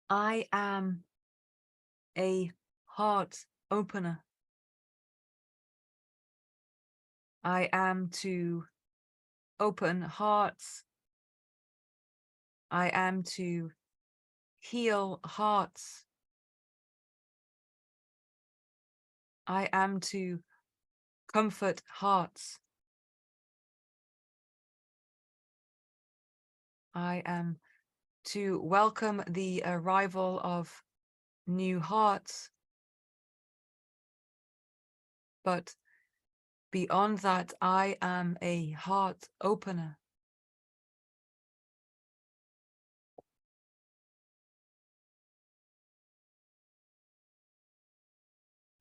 I am a heart opener. I am to open hearts. I am to heal hearts. I am to comfort hearts. I am to welcome the arrival of new hearts. But beyond that, I am a heart opener.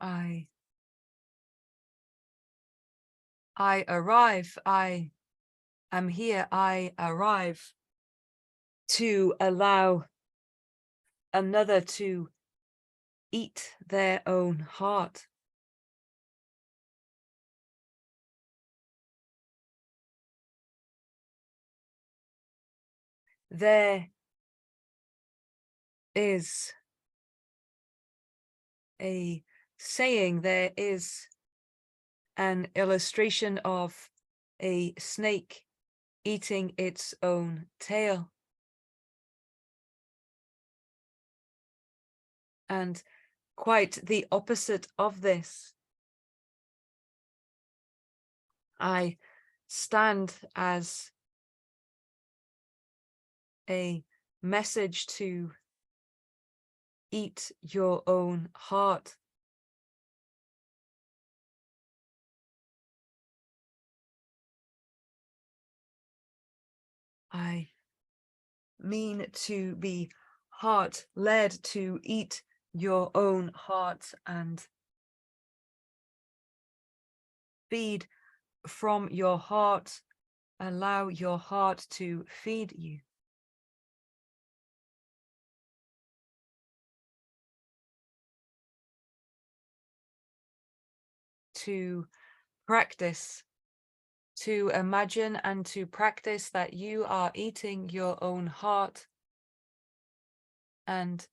I arrive. I am here. I arrive to allow another to eat their own heart. There is a saying, there is an illustration of a snake eating its own tail. And quite the opposite of this. I stand as a message to eat your own heart. I mean to be heart-led, to eat your own heart and feed from your heart. Allow your heart to feed you. To practice, to imagine and to practice that you are eating your own heart, and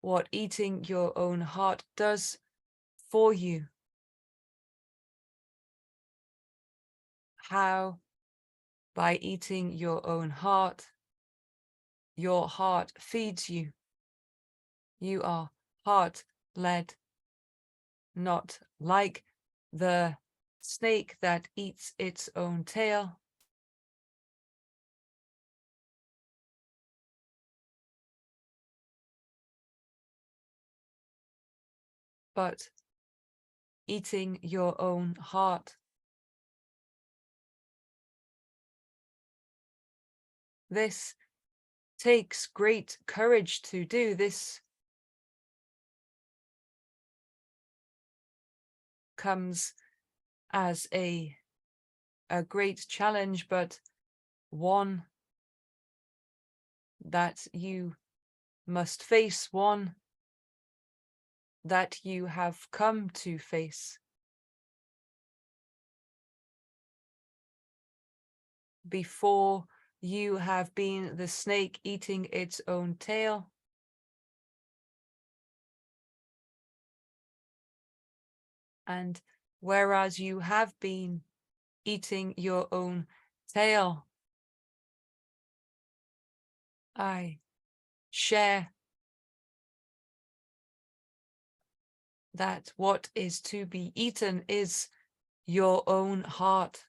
what eating your own heart does for you. How? By eating your own heart. Your heart feeds you. You are heart-led, not like the snake that eats its own tail. But eating your own heart. This takes great courage to do. This comes as a great challenge, but one that you must face, one that you have come to face. Before you have been the snake eating its own tail. And whereas you have been eating your own tail, I share that what is to be eaten is your own heart.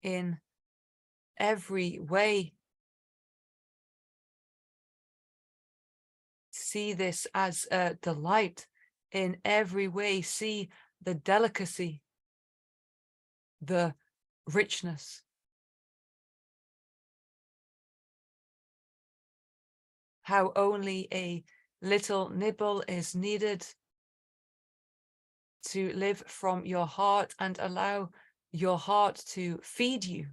In every way, see this as a delight. In every way, see the delicacy, the richness. How only a little nibble is needed to live from your heart and allow your heart to feed you.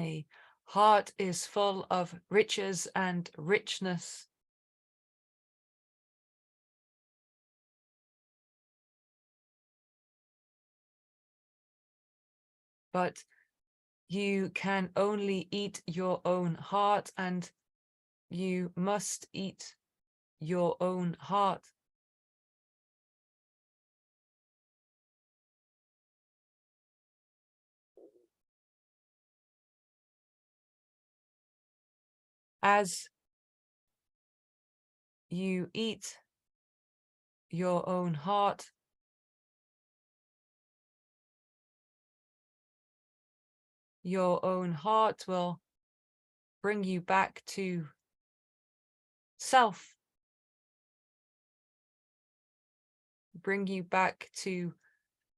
A heart is full of riches and richness. But you can only eat your own heart, and you must eat your own heart. As you eat your own heart, your own heart will bring you back to self, bring you back to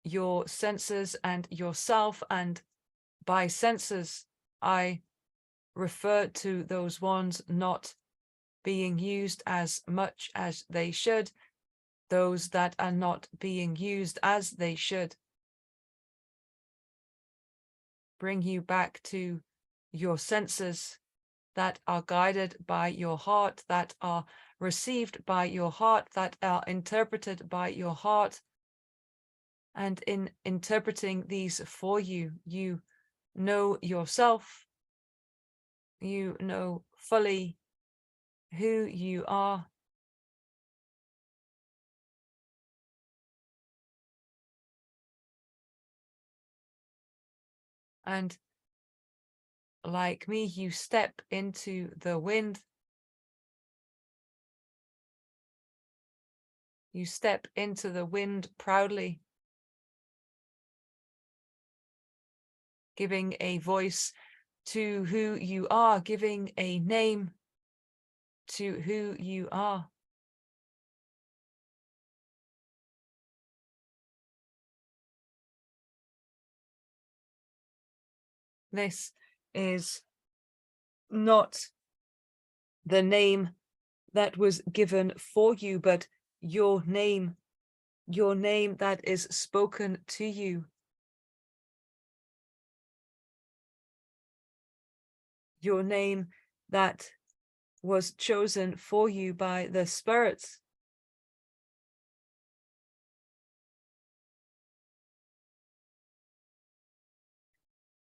your senses and yourself. And by senses, I refer to those ones not being used as much as they should, those that are not being used as they should. Bring you back to your senses that are guided by your heart, that are received by your heart, that are interpreted by your heart. And in interpreting these for you, you know yourself, you know fully who you are. And like me, you step into the wind. You step into the wind proudly, giving a voice to who you are, giving a name to who you are. This is not the name that was given for you, but your name that is spoken to you. Your name that was chosen for you by the spirits.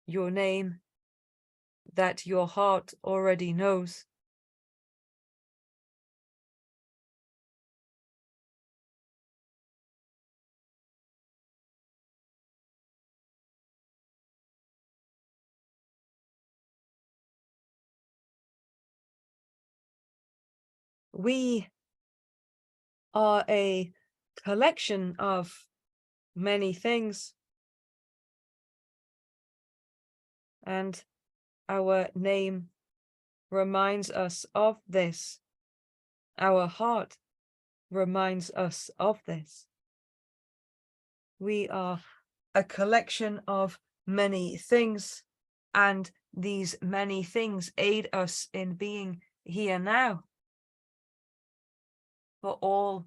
Your name that your heart already knows. We are a collection of many things, and our name reminds us of this. Our heart reminds us of this. We are a collection of many things, and these many things aid us in being here now. For all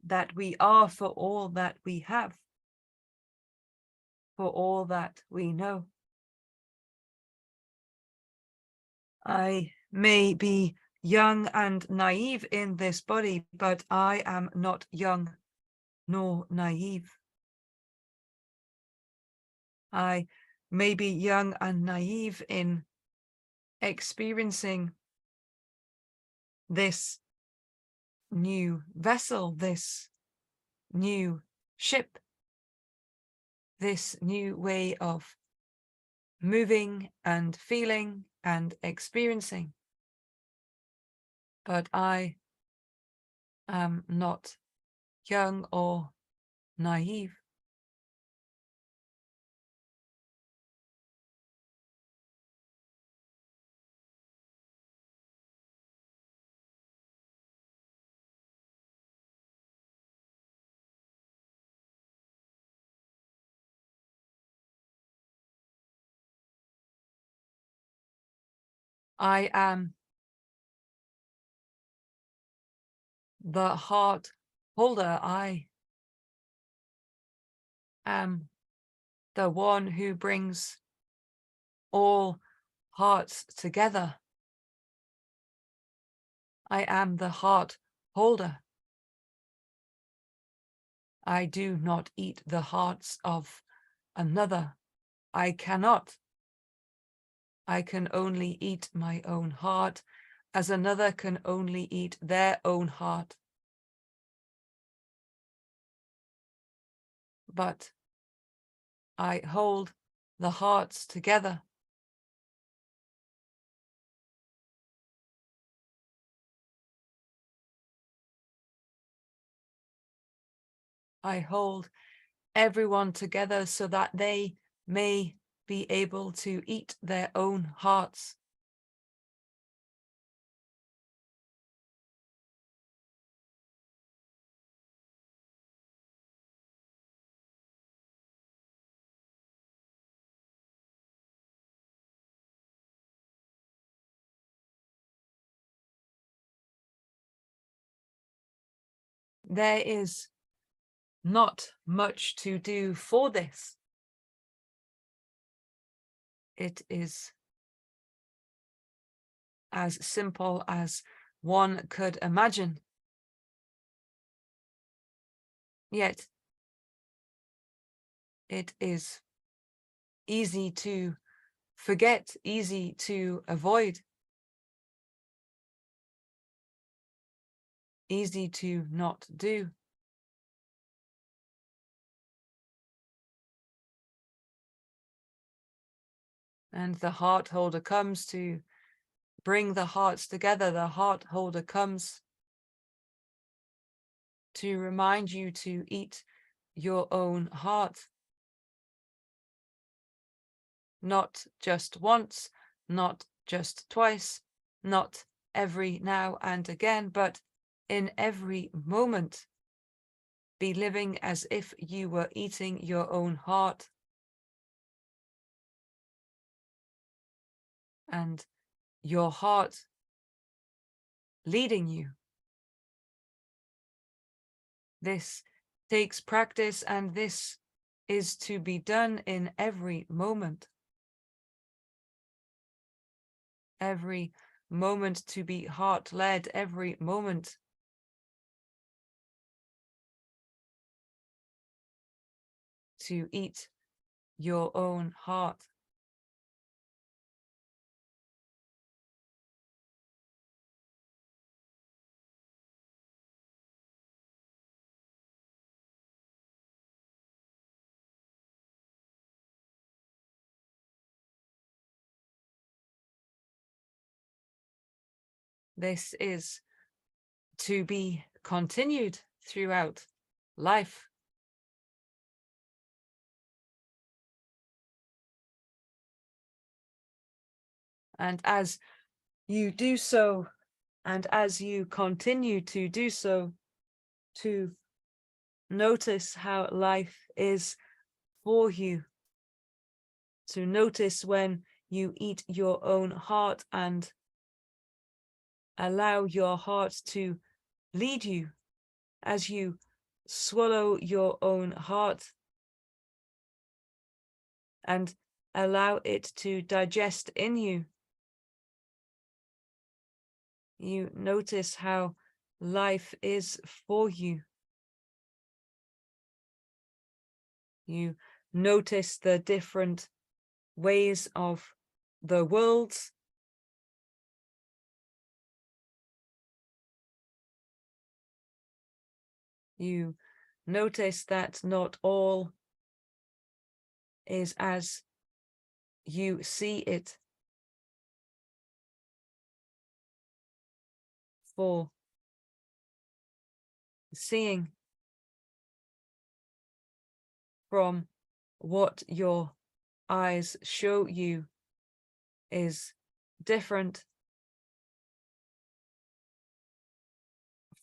that we are, for all that we have, for all that we know. I may be young and naive in this body, but I am not young nor naive. I may be young and naive in experiencing this new vessel, this new ship, this new way of moving and feeling and experiencing. But I am not young or naive. I am the heart holder. I am the one who brings all hearts together. I am the heart holder. I do not eat the hearts of another. I cannot. I can only eat my own heart, as another can only eat their own heart. But I hold the hearts together. I hold everyone together so that they may be able to eat their own hearts. There is not much to do for this. It is as simple as one could imagine. Yet it is easy to forget, easy to avoid, easy to not do. And the heart holder comes to bring the hearts together. The heart holder comes to remind you to eat your own heart. Not just once, not just twice, not every now and again, but in every moment. Be living as if you were eating your own heart. And your heart leading you. This takes practice, and this is to be done in every moment. Every moment to be heart-led, every moment to eat your own heart. This is to be continued throughout life. And as you do so, and as you continue to do so, to notice how life is for you, to notice when you eat your own heart and allow your heart to lead you as you swallow your own heart and allow it to digest in you. You notice how life is for you. You notice the different ways of the world. You notice that not all is as you see it. For seeing from what your eyes show you is different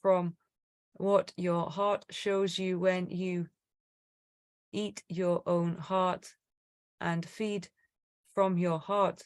from what your heart shows you when you eat your own heart and feed from your heart.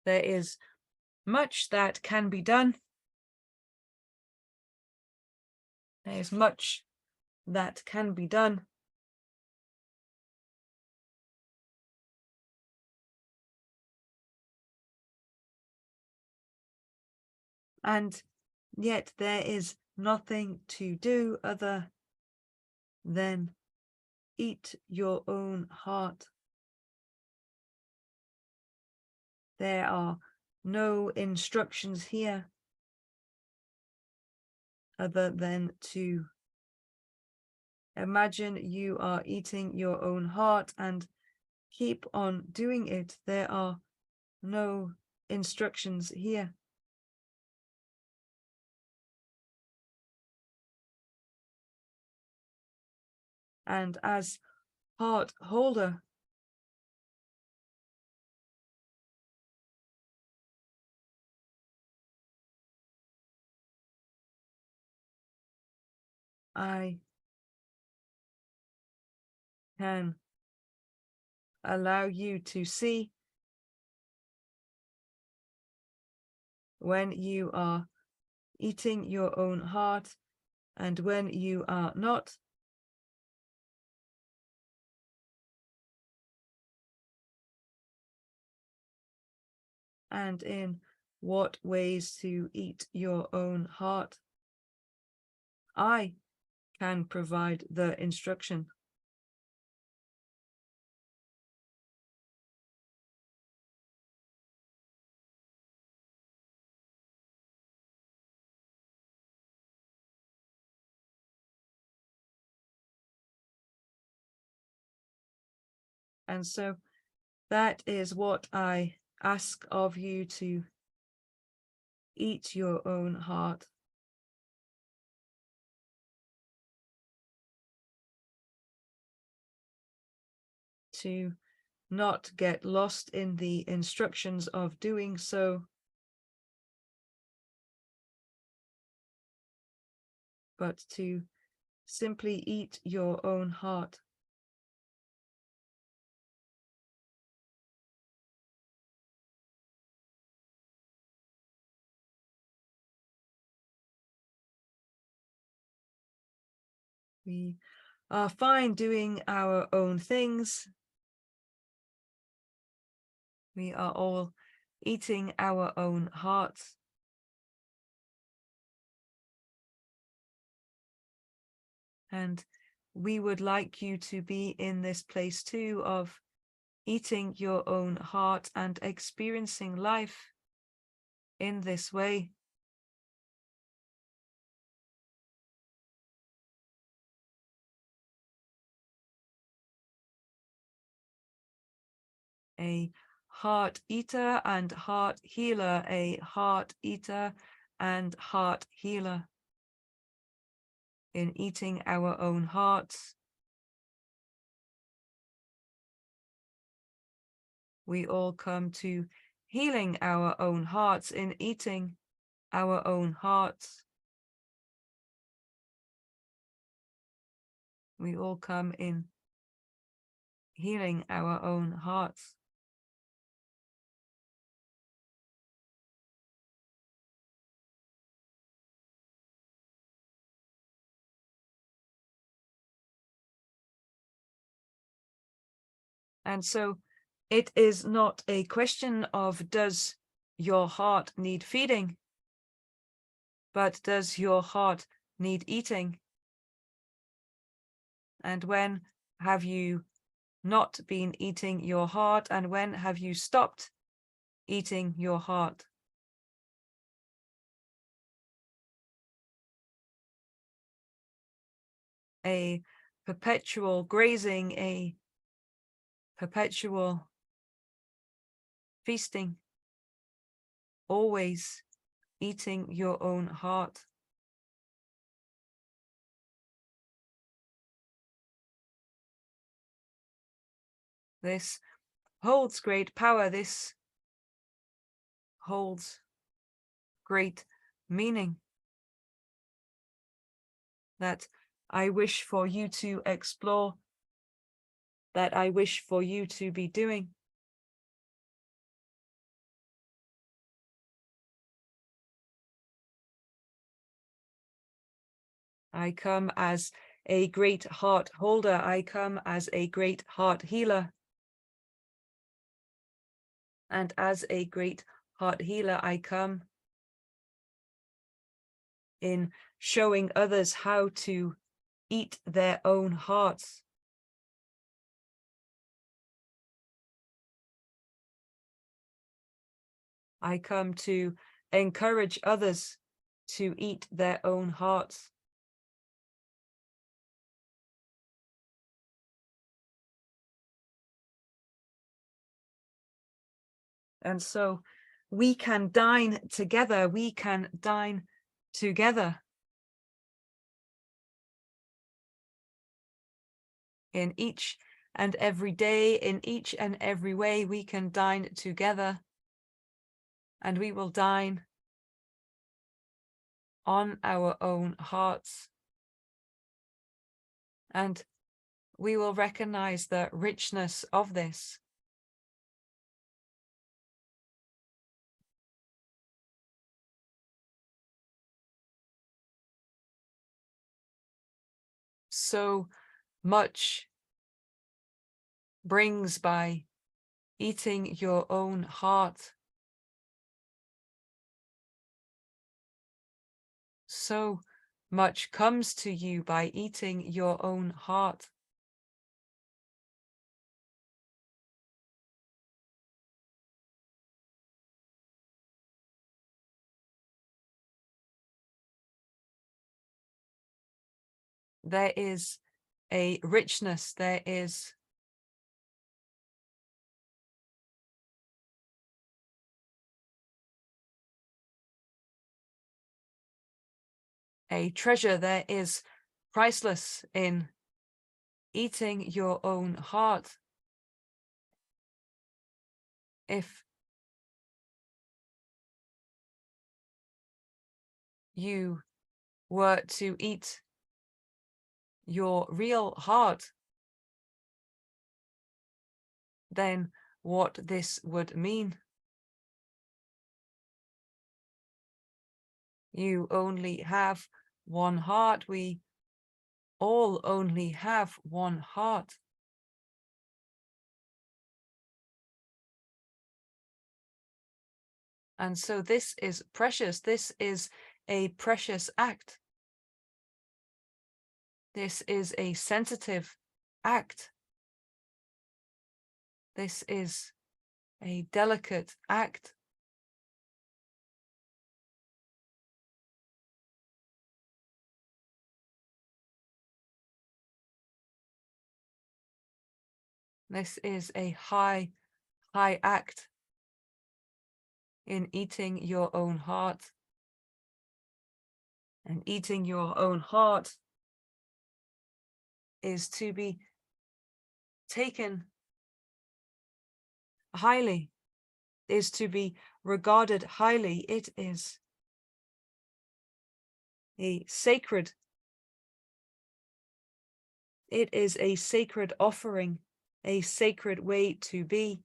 There is much that can be done. There is much that can be done. And yet there is nothing to do other than eat your own heart. There are no instructions here other than to imagine you are eating your own heart and keep on doing it. There are no instructions here. And as heart holder, I can allow you to see when you are eating your own heart and when you are not. And in what ways to eat your own heart. I can provide the instruction. And so that is what I ask of you, to eat your own heart. To not get lost in the instructions of doing so, but to simply eat your own heart. We are fine doing our own things. We are all eating our own hearts. And we would like you to be in this place too, of eating your own heart and experiencing life in this way. A heart eater and heart healer, a heart eater and heart healer. In eating our own hearts, we all come to healing our own hearts. In eating our own hearts, we all come in healing our own hearts. And so it is not a question of, does your heart need feeding? But does your heart need eating? And when have you not been eating your heart? And when have you stopped eating your heart? A perpetual grazing, a perpetual feasting, always eating your own heart. This holds great power. This holds great meaning that I wish for you to explore, that I wish for you to be doing. I come as a great heart holder. I come as a great heart healer. And as a great heart healer, I come in showing others how to eat their own hearts. I come to encourage others to eat their own hearts. And so we can dine together. We can dine together. In each and every day, in each and every way, we can dine together. And we will dine on our own hearts. And we will recognize the richness of this. So much brings by eating your own heart. So much comes to you by eating your own heart. There is a richness, there is a treasure, there is priceless in eating your own heart. If you were to eat your real heart, then what this would mean. You only have one heart. We all only have one heart. And so this is precious. This is a precious act. This is a sensitive act. This is a delicate act. This is a high act in eating your own heart. And eating your own heart is to be taken highly, is to be regarded highly. It is a sacred, it is a sacred offering, a sacred way to be.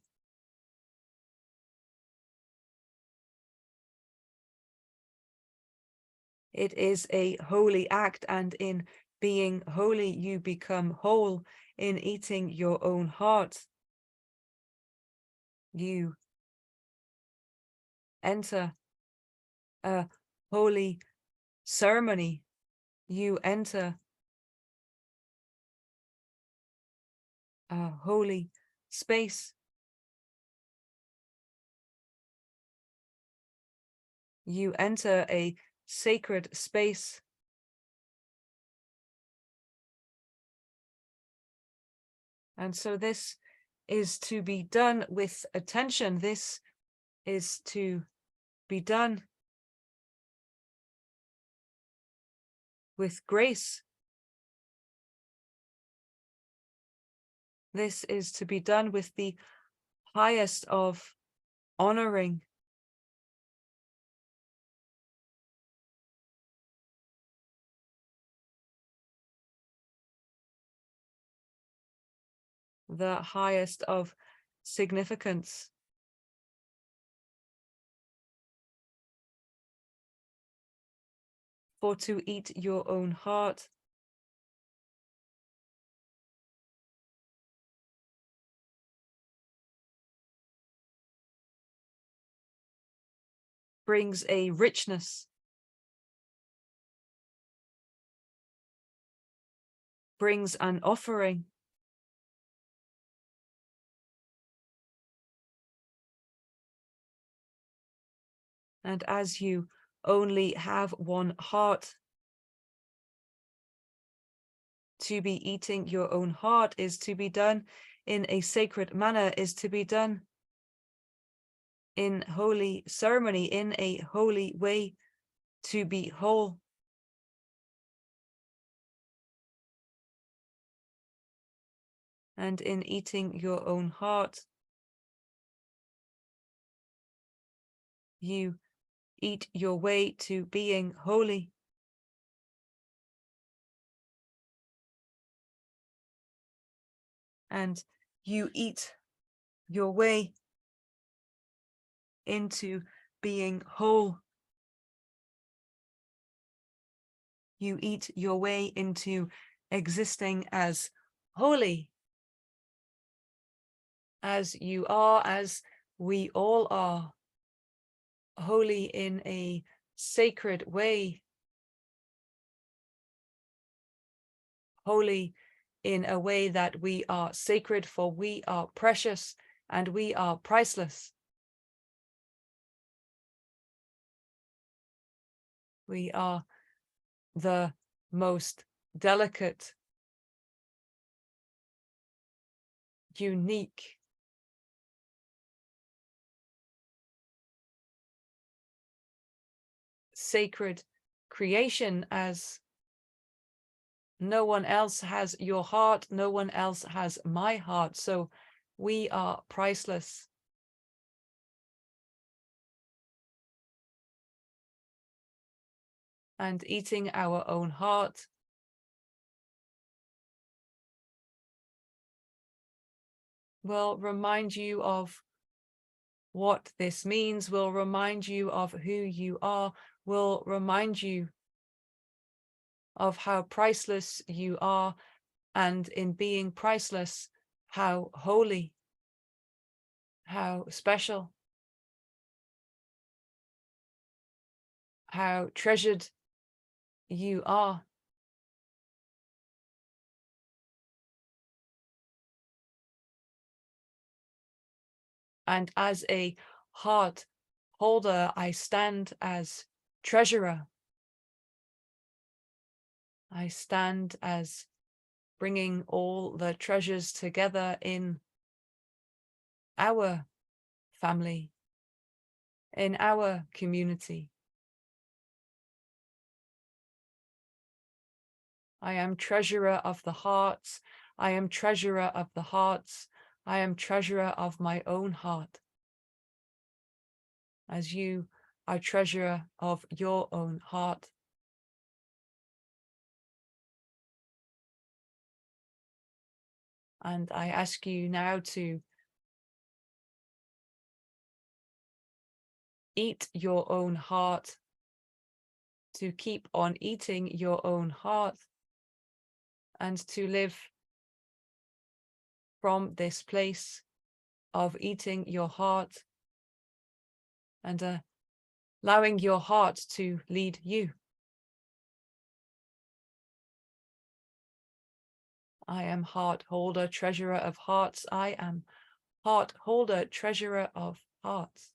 It is a holy act, and in being holy, you become whole. In eating your own heart, you enter a holy ceremony. You enter a holy space. You enter a sacred space. And so this is to be done with attention. This is to be done with grace. This is to be done with the highest of honoring. The highest of significance. For to eat your own heart brings a richness, brings an offering. And as you only have one heart, to be eating your own heart is to be done in a sacred manner, is to be done in holy ceremony, in a holy way, to be whole. And in eating your own heart, you eat your way to being holy. And you eat your way into being whole. You eat your way into existing as holy, as you are, as we all are, holy in a sacred way, holy in a way that we are sacred, for we are precious and we are priceless. We are the most delicate, unique, sacred creation, as no one else has your heart, no one else has my heart, so we are priceless. And eating our own heart will remind you of what this means, will remind you of who you are, will remind you of how priceless you are, and in being priceless, how holy, how special, how treasured you are. And as a heart holder, I stand as treasurer. I stand as bringing all the treasures together in our family, in our community. I am treasurer of the hearts. I am treasurer of the hearts. I am treasurer of my own heart, as you are treasurer of your own heart. And I ask you now to eat your own heart, to keep on eating your own heart, and to live from this place of eating your heart and allowing your heart to lead you. I am heart holder, treasurer of hearts. I am heart holder, treasurer of hearts.